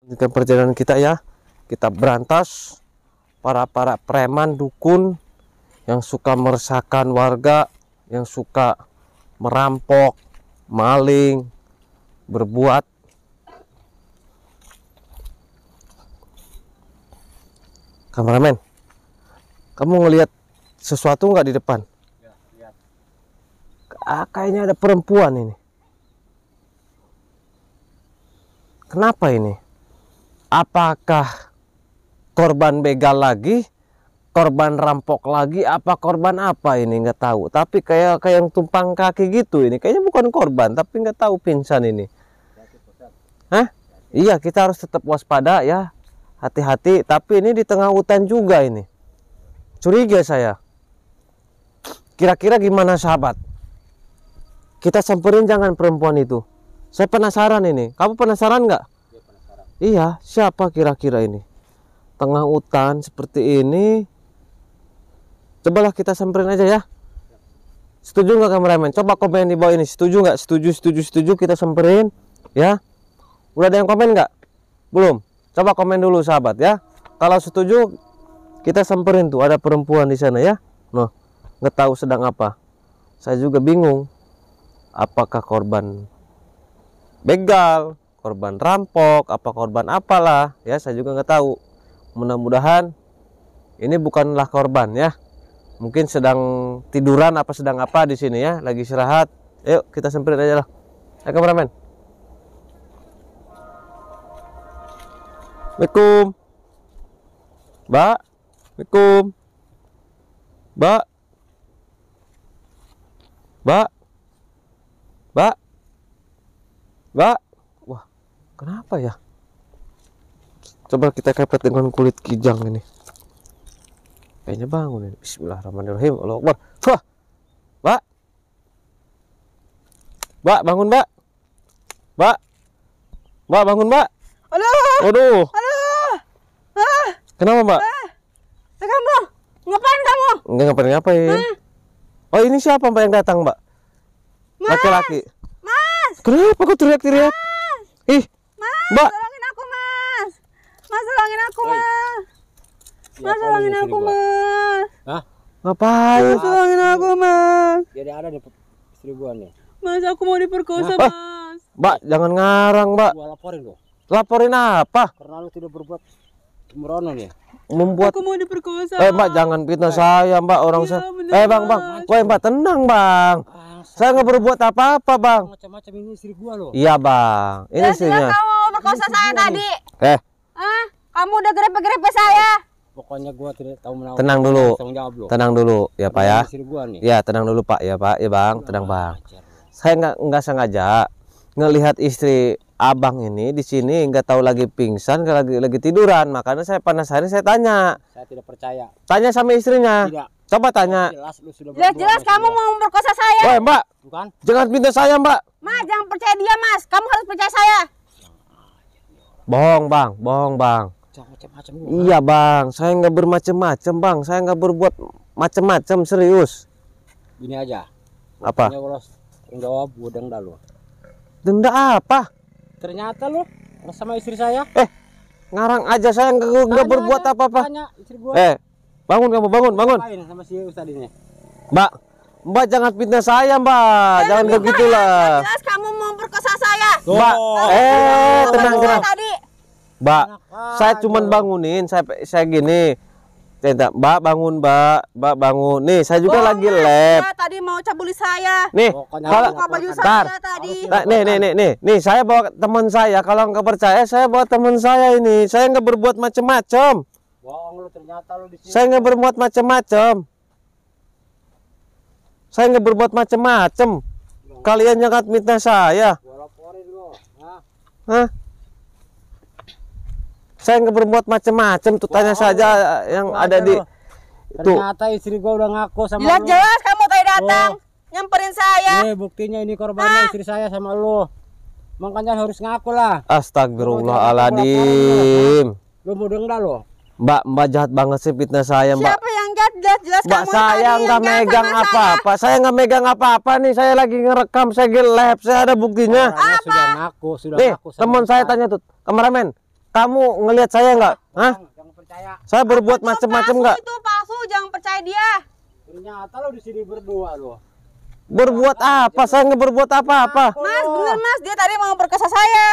Lanjutkan perjalanan kita ya. Kita berantas para preman dukun yang suka meresahkan warga, yang suka merampok, maling, berbuat. Kameramen, kamu ngelihat sesuatu nggak di depan? Ya, lihat. Kayaknya ada perempuan ini. Kenapa ini? Apakah korban begal lagi, korban rampok lagi, apa korban apa ini nggak tahu. Tapi kayak yang tumpang kaki gitu ini. Kayaknya bukan korban, tapi nggak tahu pingsan ini. Hah? Iya, kita harus tetap waspada ya. Hati-hati. Tapi ini di tengah hutan juga ini. Curiga saya. Kira-kira gimana sahabat? Kita samperin jangan perempuan itu. Saya penasaran ini. Kamu penasaran nggak? Iya, siapa kira-kira ini? Tengah hutan seperti ini. Cobalah kita samperin aja ya. Setuju nggak kameramen? Coba komen di bawah ini. Setuju nggak? Setuju kita samperin ya. Udah ada yang komen nggak? Belum? Coba komen dulu sahabat ya. Kalau setuju kita samperin tuh. Ada perempuan di sana ya. Noh, nggak tahu sedang apa. Saya juga bingung. Apakah korban begal, korban rampok, apa korban apalah ya, saya juga nggak tahu. Mudah-mudahan ini bukanlah korban ya, mungkin sedang tiduran apa sedang apa di sini ya, lagi istirahat. Yuk kita samperin aja lah. Ayo kameramen. Assalamualaikum Mbak. Assalamualaikum Mbak. Mbak. Wah, kenapa ya? Coba kita kepet dengan kulit kijang ini. Kayaknya bangun ini. Bismillahirrahmanirrahim. Allahu Akbar. Wah. Mbak. Mbak, bangun, Mbak. Mbak. Mbak, bangun, Mbak. Aduh. Waduh. Aduh. Ah. Kenapa, Mbak? Kamu ngapain kamu? Enggak ngapain. Oh, ini siapa Mbak yang datang, Mbak? Laki-laki. Mas. Kenapa kok teriak-teriak? Ih, Mas, Mbak. tolongin aku, Mas. Mas, tolongin aku, Oi. Mas. Ya, Mas, tolongin istri aku, gua. Mas. Hah? Ngapain? Mas, tolongin aku, Mas. Jadi ada nih istri gua nih. Mas, aku mau diperkosa, Wah. Mas. Mbak, jangan ngarang, Mbak. Gua laporin lo. Laporin apa? Karena lu tidak berbuat sembrono nih. Membuat Aku mau diperkosa. Mbak, jangan fitnah saya, Mbak. Orang Iya, saya. bener, Bang. Mas. Woi, Mbak, tenang, Bang. Saya nggak berbuat apa-apa, Bang. Macam-macam ini istri gua lo. Iya, Bang. Ini Jelas-jelas istrinya. kamu mau perkosa saya tadi. Eh, Kamu udah grepe-grepe saya. Pokoknya gua tidak tahu menau. tenang dulu. Tanggung jawab lo. Tenang dulu, ya, Pak ya. Istri gua nih. Ya, tenang dulu, Pak. Ya, Pak. Ya, Bang. Tenang, Bang. Ajar lo. Saya nggak sengaja ngelihat istri abang ini di sini, nggak tahu lagi pingsan, lagi tiduran. Makanya saya penasaran, saya tanya Saya tidak percaya. sama istrinya. Tidak. Coba tanya. Jelas lu sudah Jelas-jelas berdua kamu sama mau memperkosa saya. Woi, Mbak, dia. Bukan? jangan pindah saya, Mbak. Mas, jangan percaya dia, Mas. Kamu harus percaya saya. Bohong, Bang. Bohong, Bang. Jangan macam-macam lu. Iya, Bang. Saya nggak bermacam-macam, Bang. Saya nggak berbuat macam-macam, serius. Gini aja. Apa? Pokoknya kalau tanggung jawab gua denda lo. Denda apa? Ternyata lo sama istri saya. Ngarang aja, saya nggak Tanya berbuat aja, apa-apa. Tanya istri gua. Bangun kamu, bangun. Ngapain sama si Ustadz ini? Mbak, jangan fitnah saya, Mbak. Jangan begitulah. Jelas kamu mau memperkosa saya. Mbak, tenang. Tadi. Mbak, Enak saya aja cuman lo. bangunin, saya gini. Mbak bangun, Mbak bangun. Nih, saya juga Bohong, lagi Mas. lab. Dia tadi mau cabuli saya. Nih, Pokoknya kalau Buka baju Bentar. saya tadi. Nah, nih, saya bawa teman saya. Kalau nggak percaya, saya bawa teman saya ini. Saya nggak berbuat macam-macam. Bohong lu, ternyata lu di sini. Saya nggak berbuat macam-macam. Saya nggak berbuat macam-macam. Kalian jangan fitnah saya. Gua laporin lu. Hah? Hah? Saya nggak berbuat macam-macam. Tuh tanya saja yang Wah, ada di lu. itu. Ternyata istri gua udah ngaku sama lu. Jelas kamu tadi datang. Nyamperin saya. Nih buktinya ini korbannya istri saya sama lu. Makanya harus ngaku lah. Astagfirullahaladzim. Lu mau denda lo. Mbak jahat banget sih fitnah saya, Mbak. Siapa yang jahat? Jelas Mbak, kamu saya tadi yang nggak jahat megang sama saya. apa-apa. Saya nggak megang apa-apa nih. Saya lagi ngerekam, saya lab, saya ada buktinya. Orangnya sudah ngaku Nih, sama teman saya Ustadz. tanya tuh, kameramen, Kamu ngelihat saya nggak? Hah? Jangan percaya. Saya berbuat Itu macam-macam palsu, nggak? Itu palsu, jangan percaya dia. Ternyata lo di sini berdua lo. Berbuat apa? Saya nggak berbuat apa-apa. Mas, bener Mas, dia tadi mau perkosa saya.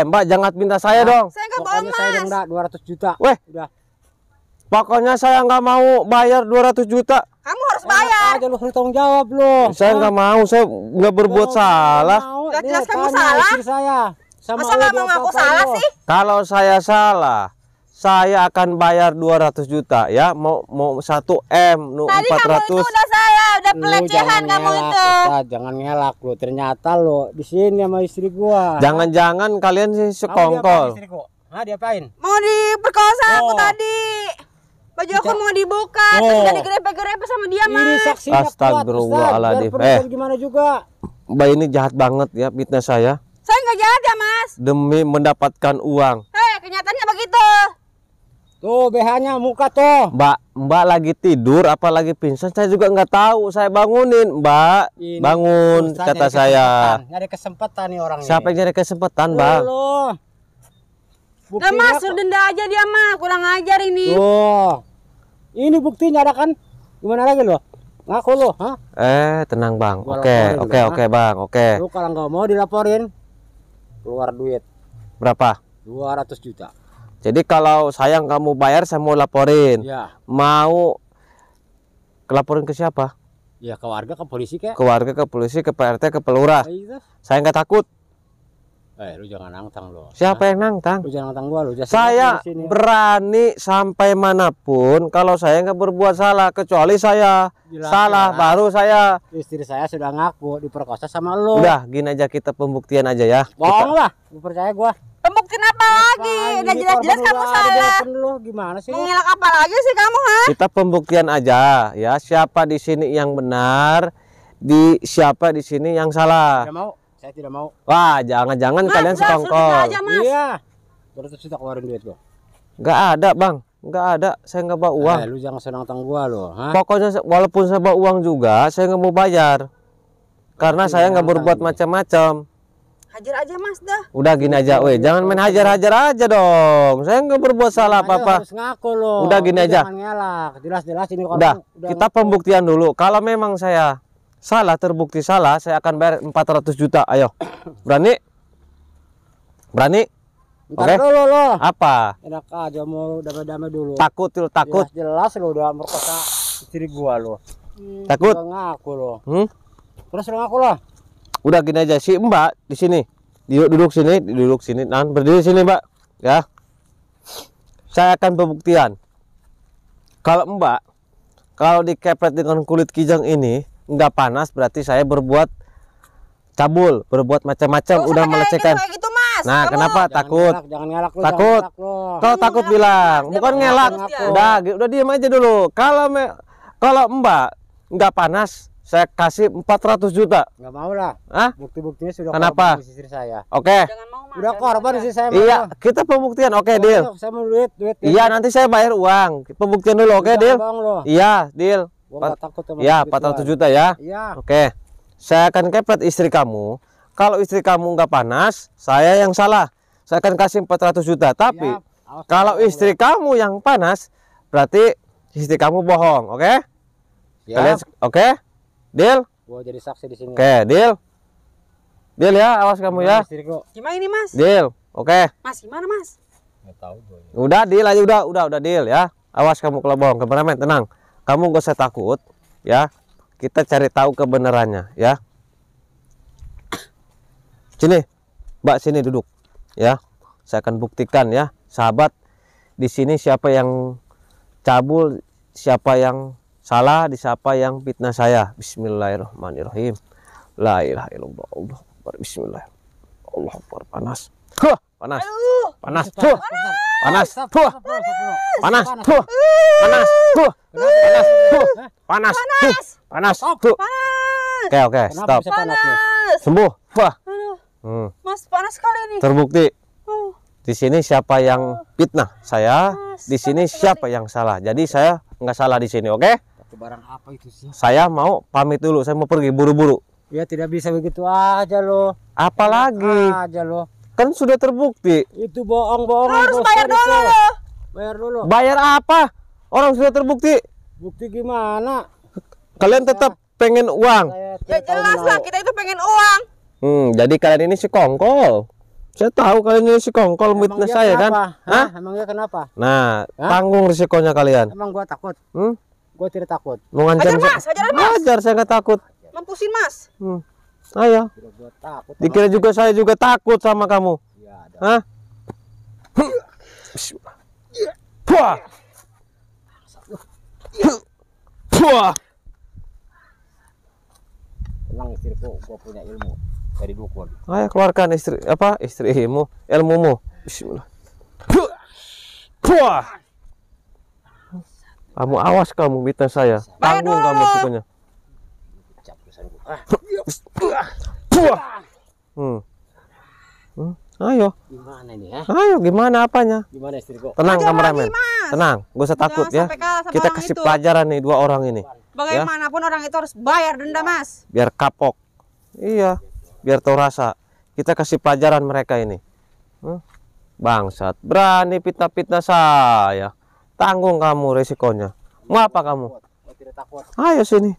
Mbak, jangan minta saya dong. Saya nggak bohong Pokoknya saya Mas. denda 200 juta. Weh, Udah. pokoknya saya nggak mau bayar 200 juta. Kamu harus bayar. Aja lu harus tanggung jawab lo. Saya nggak mau, saya nggak berbuat salah. Jelas-jelas kamu salah. Istri saya. Sama Masa lo nggak mau ngaku diapa-apain salah lo. sih? Kalau saya salah, saya akan bayar 200 juta ya. Mau 1 M, nu Tadi kamu itu 400. udah saya, udah Lu pelecehan jangan kamu ngelak, itu. Ustaz. Jangan ngelak lo. Ternyata lo di sini sama istri gua. Jangan-jangan kalian sih Kamu diapain sekongkol. istriku? Hah, diapain? Mau diperkosa aku Oh. tadi. Baju aku Bisa- mau dibuka, Oh. terus udah digrepe-grepe sama dia Ini Mas. saksinya kuat, Astagfirullahaladzim. Ustaz. Biar perempuan gimana juga. Mbak ini jahat banget ya fitnah saya Saya nggak jahat ya Mas. demi mendapatkan uang. Kenyataannya begitu. Tuh BH-nya muka tuh. Mbak lagi tidur apalagi pingsan saya juga nggak tahu. Saya bangunin, Mbak. Ini Bangun Ustaz kata nyari saya. kesempatan. Nyari kesempatan nih orang Siapa ini. yang nyari kesempatan, Bang? Lo. Udah Mas, suruh denda aja dia mah, kurang ajar ini. Tuh. Ini buktinya ada kan? Gimana lagi lo? Ngaku lo, hah? Tenang, Bang. Gua Oke, laporin oke, dulu, oke, Bang. Oke. Lu kalau nggak mau dilaporin, keluar duit Berapa? 200 juta. Jadi kalau saya nggak mau bayar, saya mau laporin. Ya, Mau laporin ke siapa? ya ke warga, ke polisi kek. Ke warga, ke polisi, ke PRT, ke pelurah. Iya. Saya nggak takut. Lu jangan nantang lo. Siapa yang nantang? Lu jangan nantang gua lo. Saya berani sampai manapun kalau saya nggak berbuat salah, kecuali saya Jelas, salah jelas. baru saya. Istri saya sudah ngaku diperkosa sama lo. Udah gini aja, kita pembuktian aja ya. Bohong lah, lu percaya gua. Pembuktian apa lagi? Udah jelas-jelas kamu salah. Lu gimana sih? Mengelak apa lagi sih kamu, ha? Kita pembuktian aja ya, siapa di sini yang benar, siapa di sini yang salah. Tidak mau, saya tidak mau. Wah, jangan-jangan Mas, kalian udah, suruh sekongkol. denda aja, Mas. Iya. 200 juta keluarin duit lo. Nggak ada, Bang. Nggak ada, saya nggak bawa uang. Lu jangan senang nantang gua lo, ha? Pokoknya walaupun saya bawa uang juga, saya nggak mau bayar. Karena saya nggak berbuat macam-macam. Hajar aja Mas dah. Udah gini aja, weh, jangan main hajar-hajar aja dong. Saya nggak berbuat salah apa-apa. Harus ngaku lo. Udah gini Lu aja. Jangan ngelak. Jelas-jelas ini orang Udah, udah kita ngaku. pembuktian dulu. Kalau memang saya salah, terbukti salah, saya akan bayar 400 juta. Ayo, berani? Berani? Ntar Oke. dulu lo. Apa? Enak aja mau damai-damai dulu. Takut, takut, Jelas lo udah merkosa istri gua lo. takut. Udah ngaku lo. Hmm? Terus lo ngaku lo. Udah gini aja, si Mbak di sini. Duduk sini, nah, berdiri sini, Mbak. Ya. Saya akan pembuktian. Kalau Mbak, kalau dikepret dengan kulit kijang ini nggak panas, berarti saya berbuat cabul, berbuat macam-macam, Nggak usah udah pakai melecehkan. kayak gitu Mas. Nah, Kamu kenapa takut? Jangan ngelak lo. Takut. Jangan ngelak lo. Kalau takut ngelak, bilang, Mas. Dia bukan mau ngelak. ngelak terus dia. Udah diam aja dulu. Kalau Mbak nggak panas, saya kasih 400 juta. Nggak mau lah. Hah? Bukti-buktinya sudah Kenapa? korban istri saya. Oke. Jangan mau Mas. Udah jangan korban mau. istri saya. Iya, kita pembuktian. Oke, deal. Saya mau duit. Iya, nanti saya bayar uang. Pembuktian dulu, oke, deal? Bang lo. Iya, deal. Gua nggak takut sama Iya, duit 400 gua. juta ya. Iya. Oke. Saya akan kepret istri kamu. Kalau istri kamu nggak panas, saya yang salah. Saya akan kasih 400 juta. Tapi Siap. Awas, kalau Bang, istri kamu yang panas, berarti istri kamu bohong, oke? lo. Siap. Kalian oke? Deal? Gua jadi saksi di sini. Oke, deal. Deal ya, awas kamu ya. Istriku. Gimana ini Mas? Deal. Oke. Mas gimana Mas? Nggak tahu gua. Udah deal aja, udah deal ya. Awas kamu kalau bohong, kameramen tenang. Kamu gak usah takut ya. Kita cari tahu kebenarannya ya. Sini, Mbak, sini duduk ya. Saya akan buktikan ya, sahabat. Di sini siapa yang cabul, siapa yang salah, di siapa yang fitnah saya. Bismillahirrahmanirrahim. La ilaha illallah. Allah Akbar. Bismillah. Allah Akbar. Panas. Huh, panas. Panas. Tuh. Panas. Tuh. Panas. Tuh. Panas. Tuh. Panas. Tuh. Panas. Tuh. Panas. Tuh. Oke, oke, Kenapa stop. bisa panas nih? Mas. Sembuh. Wah. Aduh, Mas panas sekali nih. Terbukti. Oh, Di sini siapa yang fitnah saya, di sini siapa yang salah. Jadi saya nggak salah di sini, oke? Tapi barang apa itu sih? Saya mau pamit dulu, saya mau pergi buru-buru. Ya tidak bisa begitu aja lo. Apalagi? Aja lo. Kan sudah terbukti. Itu bohong-bohong. Harus bayar dulu loh. Bayar dulu. Bayar apa? Orang sudah terbukti. Bukti gimana? Kalian tetap pengen uang. Ya jelas lah, kita itu pengen uang. Jadi kalian ini si kongkol. Saya tahu kalian ini si kongkol mitnah saya kan. Hah? Emang dia kenapa? Nah, tanggung risikonya kalian. Emang gua takut? Hmm? Gua tidak takut. Mau ngancam Hajar mas, hajar mas. Hajar, saya nggak takut. Mampusin mas. Ayo. Gua takut. Dikira juga saya juga takut sama kamu. Ya, ada. Hah? Puah. Puah. Tenang istriku, gua punya ilmu dari dukun. Ayo keluarkan istrimu, ilmumu. Bismillah. Puah. Kamu awas kamu mitnah saya. Tanggung kamu risikonya. Puah. Ayo. Gimana ini ya? Ayo gimana apanya? Gimana istriku? Tenang Hajar kameramen. lagi, Mas. Tenang, gak usah takut ya. sampai kalah sama Kita orang kasih itu. pelajaran nih dua orang ini. Bagaimanapun orang itu harus bayar denda mas. Biar kapok. Iya, biar tahu rasa. Kita kasih pelajaran mereka ini. Bangsat, berani fitnah-fitnah saya. Tanggung kamu resikonya. Mau apa kamu? Gua tidak takut. Ayo sini.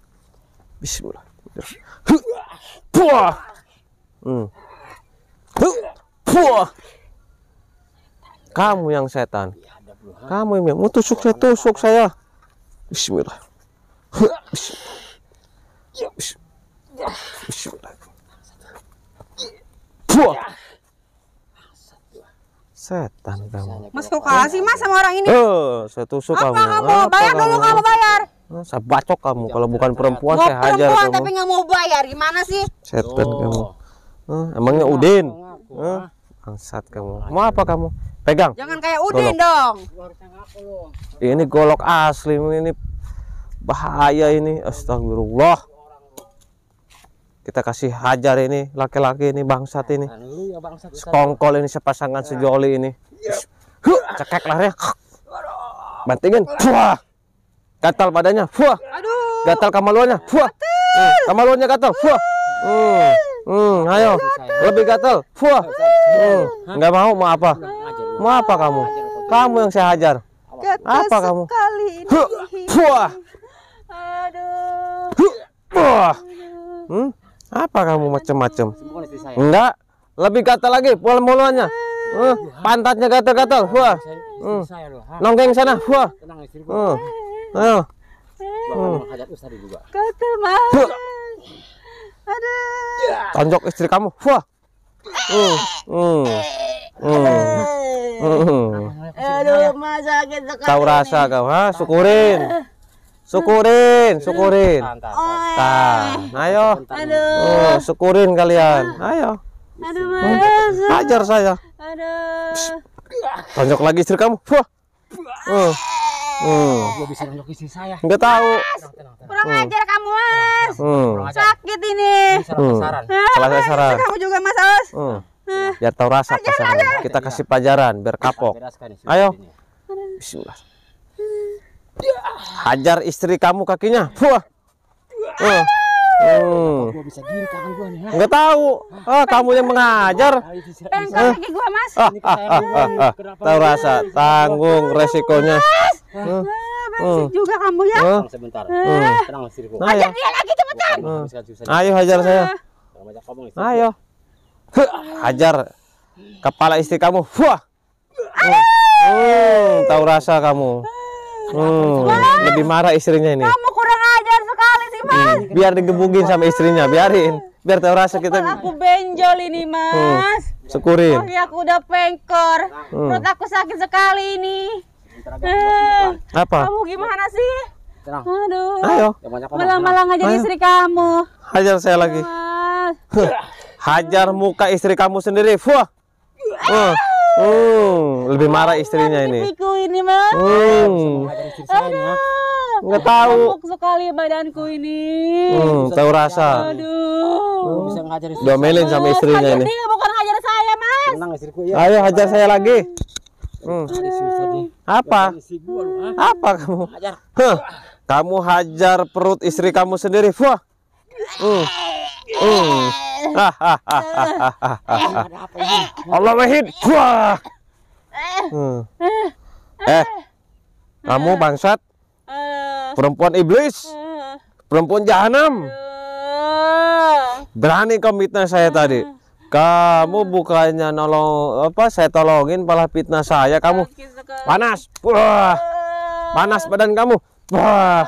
Bismillah. Puah. Puah. Kamu yang setan. Kamu yang mau tusuk saya. Bismillah. Bismillah. Puah. Setan kamu. Mas kok kasih mas sama orang ini? Saya tusuk Apa kamu. kamu? Bayar dulu, kamu bayar. Saya bacok kamu. Kalau bukan perempuan Mau saya hajar perempuan kamu. tapi nggak mau bayar, gimana sih? Setan kamu. Emangnya Udin? Bangsat kamu. Mau apa kamu? Pegang. Jangan kayak Udin dong. Gua harusnya ngaku lu. Ini golok asli. Ini bahaya ini. Astagfirullah. Kita kasih hajar ini laki-laki ini bangsat ini. Lu ya bangsat. Sekongkol ini sepasangan sejoli ini. Cekek larnya. Bantingin. Wah. Gatal badannya. Wah. Aduh. Gatal kamaluannya. Wah. Kamaluannya gatal. Wah. Ayo. Lebih gatal. Wah. Enggak mau apa? Mau apa kamu? Kamu yang saya hajar. Apa kamu? Kali ini. Wah. Aduh. Wah. Apa kamu macam-macam? Bukan istri saya. Enggak. Lebih gatal lagi muluannya. Pantatnya gatal-gatal. Wah. Istri saya lu. Ha? Nonggeng sana. Wah. Tenang istriku. Ayo. Gua akan menghajat ustaz juga. Kata mas. Aduh. Tonjok istri kamu. Wah. Aduh, mas sakit sekali. Tahu rasa kau, ha? Syukurin. Syukurin. Ayo. Aduh. Syukurin kalian. Ayo. Aduh, mas. Hajar saya. Aduh. Tonjok lagi istri kamu. Wah. Gua bisa nonjok istri saya. Enggak tahu. Kurang ajar kamu, mas. Sakit ini. Saran. Salah sasaran. Kamu juga, mas Aus. Biar tahu rasa pasangan. Kita kasih pelajaran biar kapok. Ayo. Bismillah. Hajar istri kamu kakinya. Wah. Gua bisa gini tangan gua nih. Enggak tahu. Kamu yang mengajar. Pengkor kaki gua, mas. Tahu rasa. Tanggung resikonya. Berisik juga kamu ya. Sebentar. Tenang istriku. Ayo. Dia lagi cepetan. Ayo hajar saya. Ayo. Hajar kepala istri kamu. Wah. Tahu rasa kamu. Lebih marah istrinya ini. Kamu kurang ajar sekali sih, mas. Biar digebugin sama istrinya, biarin. Biar tahu rasa kita. Aku benjol ini, mas. Syukurin. Kaki aku udah pengkor. Perut aku sakit sekali ini. Apa? Kamu gimana sih? Tenang. Aduh. Ayo. Malang-malang aja istri kamu. Hajar saya lagi. Mas. Hajar muka istri kamu sendiri. Wah. Lebih marah istrinya ini. Pipiku ini, mas. Nggak tahu. Gemuk sekali badanku ini. Tahu rasa. Aduh. Bisa ngajar istri. Domelin sama istrinya ini. Dia bukan ngajar saya, mas. Tenang istriku ya. Ayo hajar saya lagi. Apa? Isi gua lu, ha? Apa kamu? Hajar. Kamu hajar perut istri kamu sendiri. Wah. Allah wahid. Wah. Kamu bangsat, perempuan iblis, perempuan jahanam. Berani kau fitnah saya tadi. Kamu bukannya nolong apa? Saya tolongin malah fitnah saya. Kamu panas. Wah. Panas badan kamu. Wah.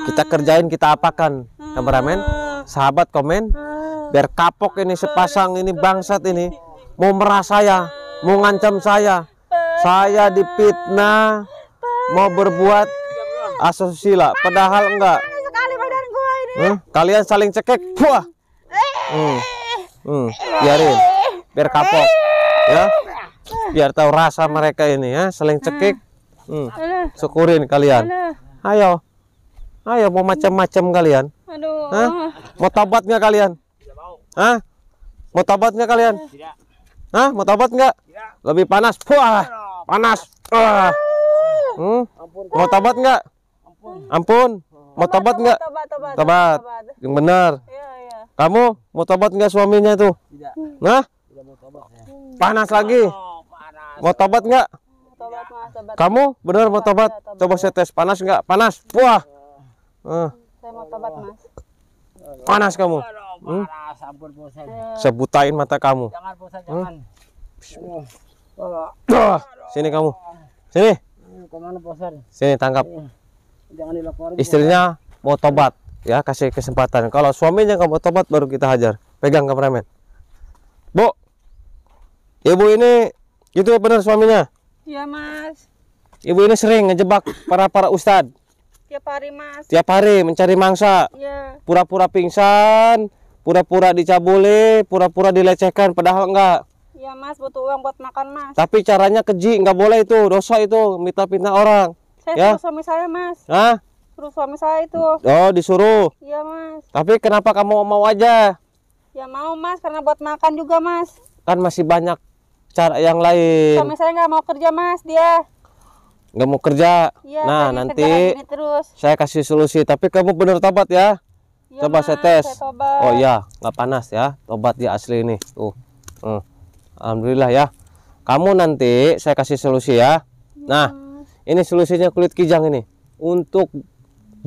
Kita kerjain, kita apakan, kameramen, sahabat komen, biar kapok ini sepasang ini bangsat ini mau merah saya, mau ngancam saya difitnah, mau berbuat asusila, padahal enggak. Sekali badan gua ini. Kalian saling cekek, wah, biarin, biar kapok, ya, biar tahu rasa mereka ini ya, saling cekek. Syukurin kalian. Ayo mau macam-macam kalian. Mau tobat nggak kalian? Mau tobat nggak kalian? Mau tobat nggak? Lebih panas. Wah, panas. Mau tobat nggak? Ampun. Mau tobat nggak? Tobat. Yang benar. Kamu mau tobat nggak suaminya itu? Panas lagi. Mau tobat nggak? Kamu benar mau tobat? Coba saya tes, panas nggak? Panas. Wah. Saya mau tobat, Mas. Panas kamu. Saya butain mata kamu. Sini kamu. Sini. Sini tangkap. Istrinya mau tobat, ya, kasih kesempatan. Kalau suaminya nggak mau tobat baru kita hajar. Pegang kameramen. Bu, ibu ini itu benar suaminya? Iya, Mas. Ibu ini sering ngejebak para ustadz. Tiap hari, Mas. Tiap hari mencari mangsa. Iya. Pura-pura pingsan, pura-pura dicabuli, pura-pura dilecehkan, padahal enggak. Iya, Mas, butuh uang buat makan, Mas. Tapi caranya keji, nggak boleh itu, dosa itu, fitnah orang. Saya Ya. suruh suami saya, Mas. Suruh suami saya itu. Oh, disuruh. Iya, Mas. Tapi kenapa kamu mau aja? Ya mau, Mas, karena buat makan juga, Mas. Kan masih banyak cara yang lain. Suami saya nggak mau kerja, Mas, dia. Nggak mau kerja. Iya, Nah, pengen nanti kerja gini terus. saya kasih solusi. Tapi kamu bener tobat ya. Iya, Coba Mas, saya tes. saya tobat. Oh iya, nggak panas ya. Tobat dia asli ini. Tuh. Alhamdulillah ya. Kamu nanti saya kasih solusi ya. Nah, ini solusinya kulit kijang ini. Untuk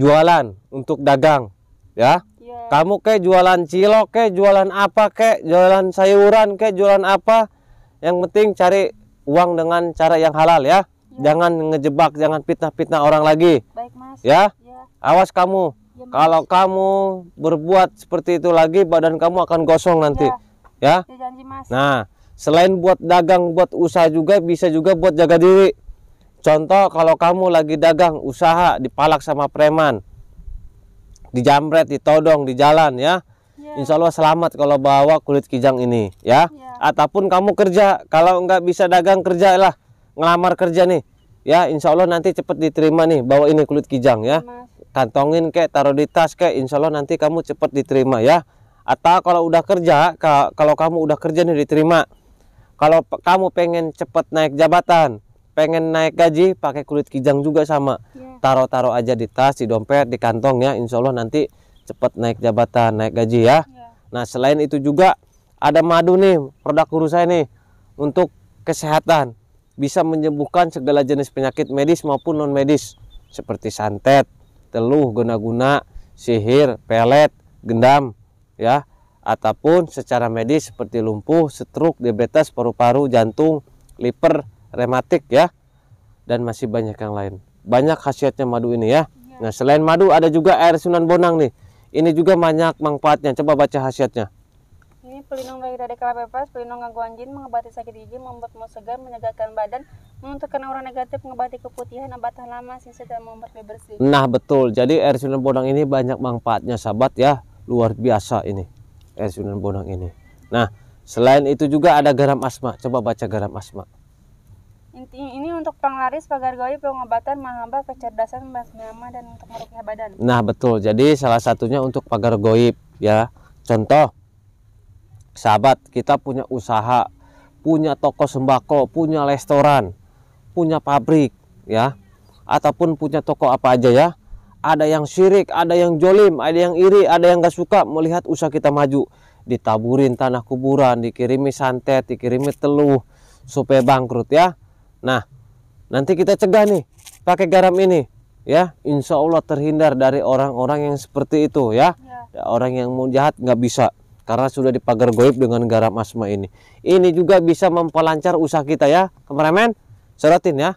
jualan, untuk dagang. Ya. Iya. Kamu kayak jualan cilok, kayak jualan apa, kayak jualan sayuran, kayak jualan apa. Yang penting cari uang dengan cara yang halal ya. Jangan ngejebak, jangan fitnah-fitnah orang lagi. Baik, Mas. Ya. Ya. Awas kamu. Ya, Mas. Kalau kamu berbuat seperti itu lagi, badan kamu akan gosong nanti. Ya. Ya, janji, Mas. Nah, selain buat dagang, buat usaha juga bisa juga buat jaga diri. Contoh, kalau kamu lagi dagang, usaha, dipalak sama preman, dijamret, ditodong di jalan ya. Insya Allah selamat kalau bawa kulit kijang ini ya. Ataupun kamu kerja, kalau nggak bisa dagang, kerjalah, ngelamar kerja nih ya. Insya Allah nanti cepat diterima nih, bawa ini kulit kijang ya. Kantongin kek, taruh di tas kek, insya Allah nanti kamu cepat diterima ya. Atau kalau udah kerja, kalau kamu udah kerja nih diterima. Kalau kamu pengen cepat naik jabatan, pengen naik gaji, pakai kulit kijang juga sama. Taruh-taruh aja di tas, di dompet, di kantong ya. Insya Allah nanti cepat naik jabatan, naik gaji ya. Nah, selain itu juga ada madu nih, produk guru saya nih, untuk kesehatan. Bisa menyembuhkan segala jenis penyakit medis maupun non medis seperti santet, teluh, guna-guna, sihir, pelet, gendam ya, ataupun secara medis seperti lumpuh, stroke, diabetes, paru-paru, jantung, liver, rematik ya, dan masih banyak yang lain. Banyak khasiatnya madu ini ya. Nah, selain madu ada juga air Sunan Bonang nih. Ini juga banyak manfaatnya. Coba baca khasiatnya. Ini pelindung dari radikal bebas, pelindung gangguan jin, mengobati sakit gigi, membuat mood segar, menyegarkan badan, menentukan aura negatif, mengobati keputihan, obat tahan lama, sisa dan membuat bersih. Nah, betul. Jadi air Sunan Bonang ini banyak manfaatnya, sahabat ya. Luar biasa ini air Sunan Bonang ini. Nah, selain itu juga ada garam asma. Coba baca garam asma. Ini untuk penglaris, pagar gaib, pengobatan, mahaba, kecerdasan, basmama, dan untuk merukyah badan. Nah, betul. Jadi salah satunya untuk pagar gaib ya. Contoh, sahabat, kita punya usaha, punya toko sembako, punya restoran, punya pabrik ya. ataupun punya toko apa aja ya, ada yang syirik, ada yang jolim, ada yang iri, ada yang gak suka melihat usaha kita maju, ditaburin tanah kuburan, dikirimi santet, dikirimi teluh supaya bangkrut ya. Nah, nanti kita cegah nih pakai garam ini ya, insya Allah terhindar dari orang-orang yang seperti itu ya. Orang yang mau jahat nggak bisa, karena sudah dipagar goib dengan garam asma ini. Ini juga bisa memperlancar usaha kita ya, kameramen, sorotin ya.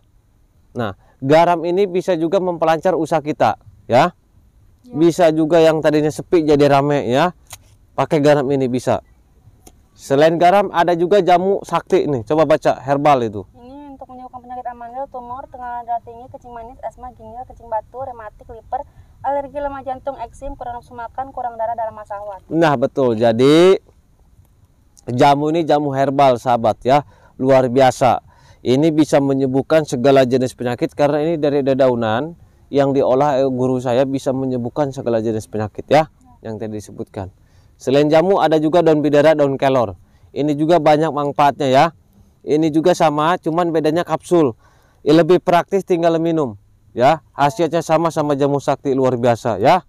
Nah, garam ini bisa juga memperlancar usaha kita ya. Bisa juga yang tadinya sepi jadi rame ya, pakai garam ini bisa. Selain garam ada juga jamu sakti nih, coba baca, herbal itu. Ini untuk menyembuhkan penyakit amandel, tumor, tekanan darah tinggi, kencing manis, asma, ginjal, kencing batu, rematik, liver, alergi, lemah jantung, eksim, kurang nafsu makan, kurang darah dalam masa haid. Nah betul, jadi jamu ini jamu herbal sahabat ya, luar biasa. Ini bisa menyembuhkan segala jenis penyakit karena ini dari dedaunan yang diolah guru saya, bisa menyembuhkan segala jenis penyakit ya, yang tadi disebutkan. Selain jamu ada juga daun bidara, daun kelor. Ini juga banyak manfaatnya ya. Ini juga sama, cuman bedanya kapsul. Lebih praktis, tinggal minum ya. Hasilnya sama jamu sakti, luar biasa ya.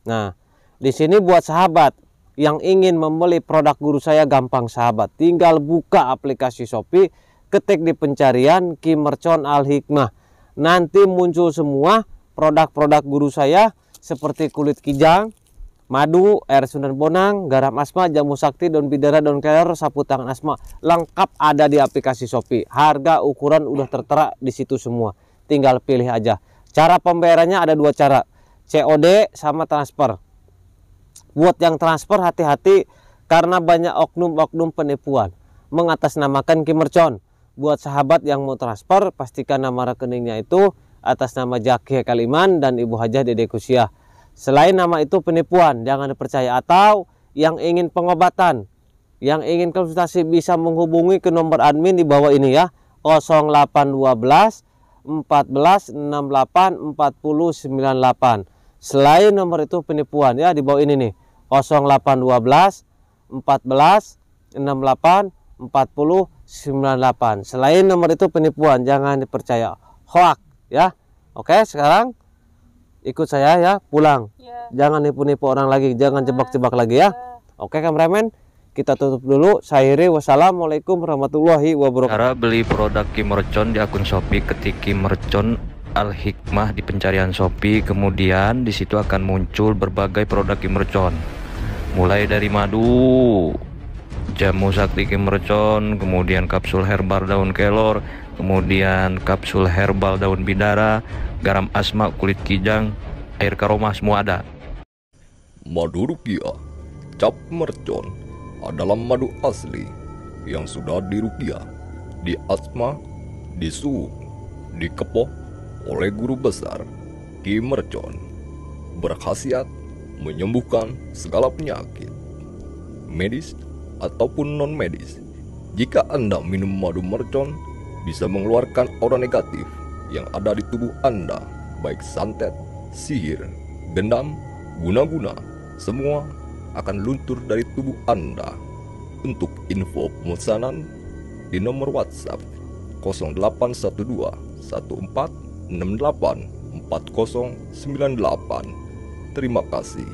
Nah, di sini buat sahabat yang ingin membeli produk guru saya gampang sahabat. Tinggal buka aplikasi Shopee, ketik di pencarian Ki Mercon Al Hikmah. Nanti muncul semua produk-produk guru saya seperti kulit kijang, madu, air Sunan Bonang, garam asma, jamu sakti, daun bidara, daun kelor, sapu tangan asma, lengkap ada di aplikasi Shopee. Harga ukuran udah tertera di situ semua, tinggal pilih aja. Cara pembayarannya ada dua cara, COD sama transfer. Buat yang transfer hati-hati karena banyak oknum-oknum penipuan mengatasnamakan Ki Mercon. Buat sahabat yang mau transfer, pastikan nama rekeningnya itu atas nama Jaki Kaliman dan Ibu Hajah Dede Kusiah. Selain nama itu penipuan, jangan dipercaya. Atau yang ingin pengobatan, yang ingin konsultasi bisa menghubungi ke nomor admin di bawah ini ya, 0812 14 68 40 98. Selain nomor itu penipuan ya, di bawah ini nih, 0812 14 68 40 98. Selain nomor itu penipuan, jangan dipercaya, hoax ya. Oke, sekarang ikut saya ya, pulang. Jangan nipu-nipu orang lagi, jangan jebak-jebak lagi ya. Oke kameramen, kita tutup dulu. Saya Hiri, wassalamualaikum warahmatullahi wabarakatuh. Cara beli produk Ki Mercon di akun Shopee, ketik Ki Mercon Al Hikmah di pencarian Shopee, kemudian di situ akan muncul berbagai produk Ki Mercon. Mulai dari madu, jamu sakti Ki Mercon, kemudian kapsul herbal daun kelor, kemudian kapsul herbal daun bidara, garam asma, kulit kijang, air karoma, semua ada. Madu rukiah cap mercon adalah madu asli yang sudah dirukiah, diasma, disuuk, dikepoh oleh guru besar Ki Mercon. Berkhasiat menyembuhkan segala penyakit medis ataupun non medis. Jika Anda minum madu mercon, bisa mengeluarkan aura negatif yang ada di tubuh Anda, baik santet, sihir, gendam, guna-guna, semua akan luntur dari tubuh Anda. Untuk info pemesanan di nomor WhatsApp 0812 1468 4098. Terima kasih.